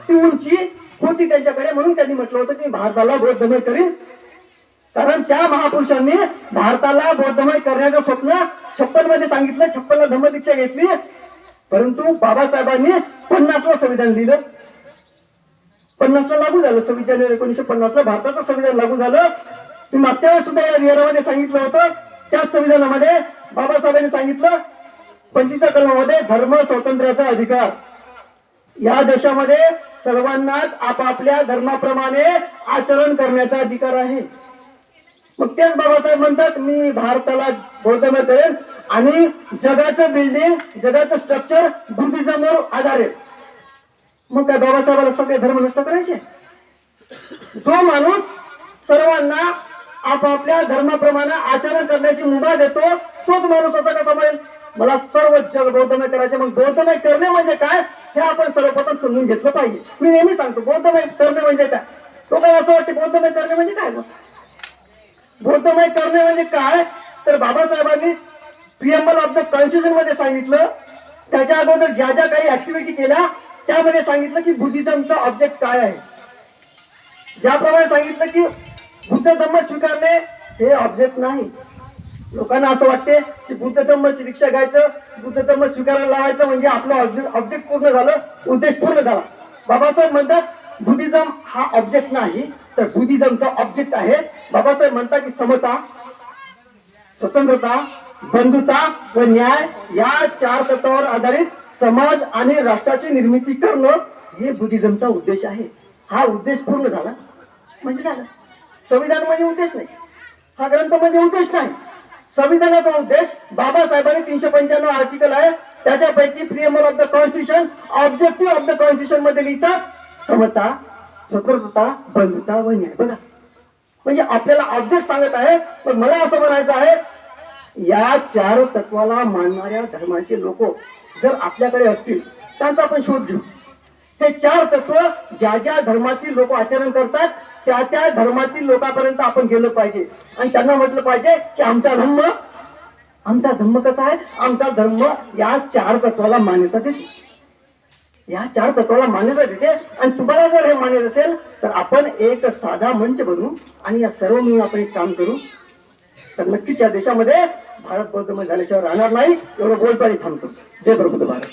ती उंची होती त्यांच्याकडे, म्हणून त्यांनी म्हटलं होतं की भारताला बौद्धमय करीन. कारण त्या महापुरुषांनी भारताला बौद्धमय करण्याचं स्वप्न 56 मध्ये सांगितलं, 56 ला धम्मदीक्षा घेतली. परंतु बाबासाहेबांनी 50 ला संविधान लिहिलं. 50 ला लागू झालं. 26 जानेवारी 1950 ला भारताचं संविधान लागू झालं. मी मागच्या वेळेस सुद्धा या विहारामध्ये सांगितलं होतं. त्याच संविधानामध्ये बाबासाहेबांनी सांगितलं 25व्या कलमामध्ये धर्म स्वातंत्र्याचा अधिकार. या देशामध्ये सर्वांनाच आपापल्या धर्माप्रमाणे आचरण करण्याचा अधिकार आहे. मग तेच बाबासाहेब म्हणतात मी भारताला बौद्धमय करेन आणि जगाचं बिल्डिंग, जगाचं स्ट्रक्चर बुद्धिझमवर आधारित. मग काय बाबासाहेबाला सगळे धर्म नष्ट करायचे? जो माणूस सर्वांना आपापल्या धर्माप्रमाणे आचरण करण्याची मुभा देतो तोच माणूस असा कसा म्हणेल मला सर्व जग बौद्धमय करायचे? मग बौद्धमय करणे म्हणजे काय हे आपण सर्वप्रथम समजून घेतलं पाहिजे. मी नेहमी सांगतो बौद्धमय करणे म्हणजे काय. लोकांना असं वाटतं बौद्धमय करणे म्हणजे काय. बौद्धमय करणे म्हणजे काय तर बाबासाहेबांनी प्रिएम्बल ऑफ द कॉन्स्टिट्यूशन मध्ये सांगितलं. त्याच्या अगोदर ज्या ज्या काही ऍक्टिव्हिटी केल्या त्यामध्ये सांगितलं की बुद्धिझमचा ऑब्जेक्ट काय आहे. ज्याप्रमाणे सांगितलं की बुद्ध धम्म स्वीकारणे हे ऑब्जेक्ट नाही. लोकांना असं वाटते की बुद्ध धम्मची दीक्षा घ्यायचं, बुद्ध धम्म स्वीकारायला लावायचं म्हणजे आपलं ऑब्जेक्ट पूर्ण झालं, उद्देश पूर्ण झाला. बाबासाहेब म्हणतात बुद्धिझम हा ऑब्जेक्ट नाही तर बुद्धिझमचा ऑब्जेक्ट आहे. बाबासाहेब म्हणतात की समता, स्वतंत्रता, बंधुता व न्याय या 4 तत्वावर आधारित समाज आणि राष्ट्राची निर्मिती करणं हे बुद्धिझमचा उद्देश आहे. हा उद्देश पूर्ण झाला म्हणजे झालं. संविधान म्हणजे उद्देश नाही, हा ग्रंथ म्हणजे उद्देश नाही. संविधानाचा उद्देश बाबासाहेबांनी 395 आर्टिकल आहे त्याच्यापैकी preamble of the constitution, objective of the constitution मध्ये लिहितात समता, स्वतंत्रता, बंधुता व न्याय. बघा म्हणजे आपल्याला ऑब्जेक्ट सांगत आहे. पण मला असं म्हणायचं आहे या 4 तत्वाला मानणाऱ्या धर्माचे लोक जर आपल्याकडे असतील त्यांचा आपण शोध घेऊ. हे 4 तत्व ज्या ज्या धर्मातील लोक आचरण करतात त्या त्या धर्मातील लोकांपर्यंत आपण गेलं पाहिजे आणि त्यांना म्हटलं पाहिजे की आमचा धर्म कसा आहे. आमचा धर्म या 4 तत्वाला मान्यता देते. या 4 तत्वाला मान्यता देते आणि तुम्हाला जर हे मान्य असेल तर आपण एक साधा मंच बनवू आणि या सर्व मिळून आपण एक काम करू तर नक्कीच या देशामध्ये भारत बौद्धमय झाल्याशिवाय राहणार नाही. एवढं बोलताना थांबतो. जय प्रबुद्ध भारत.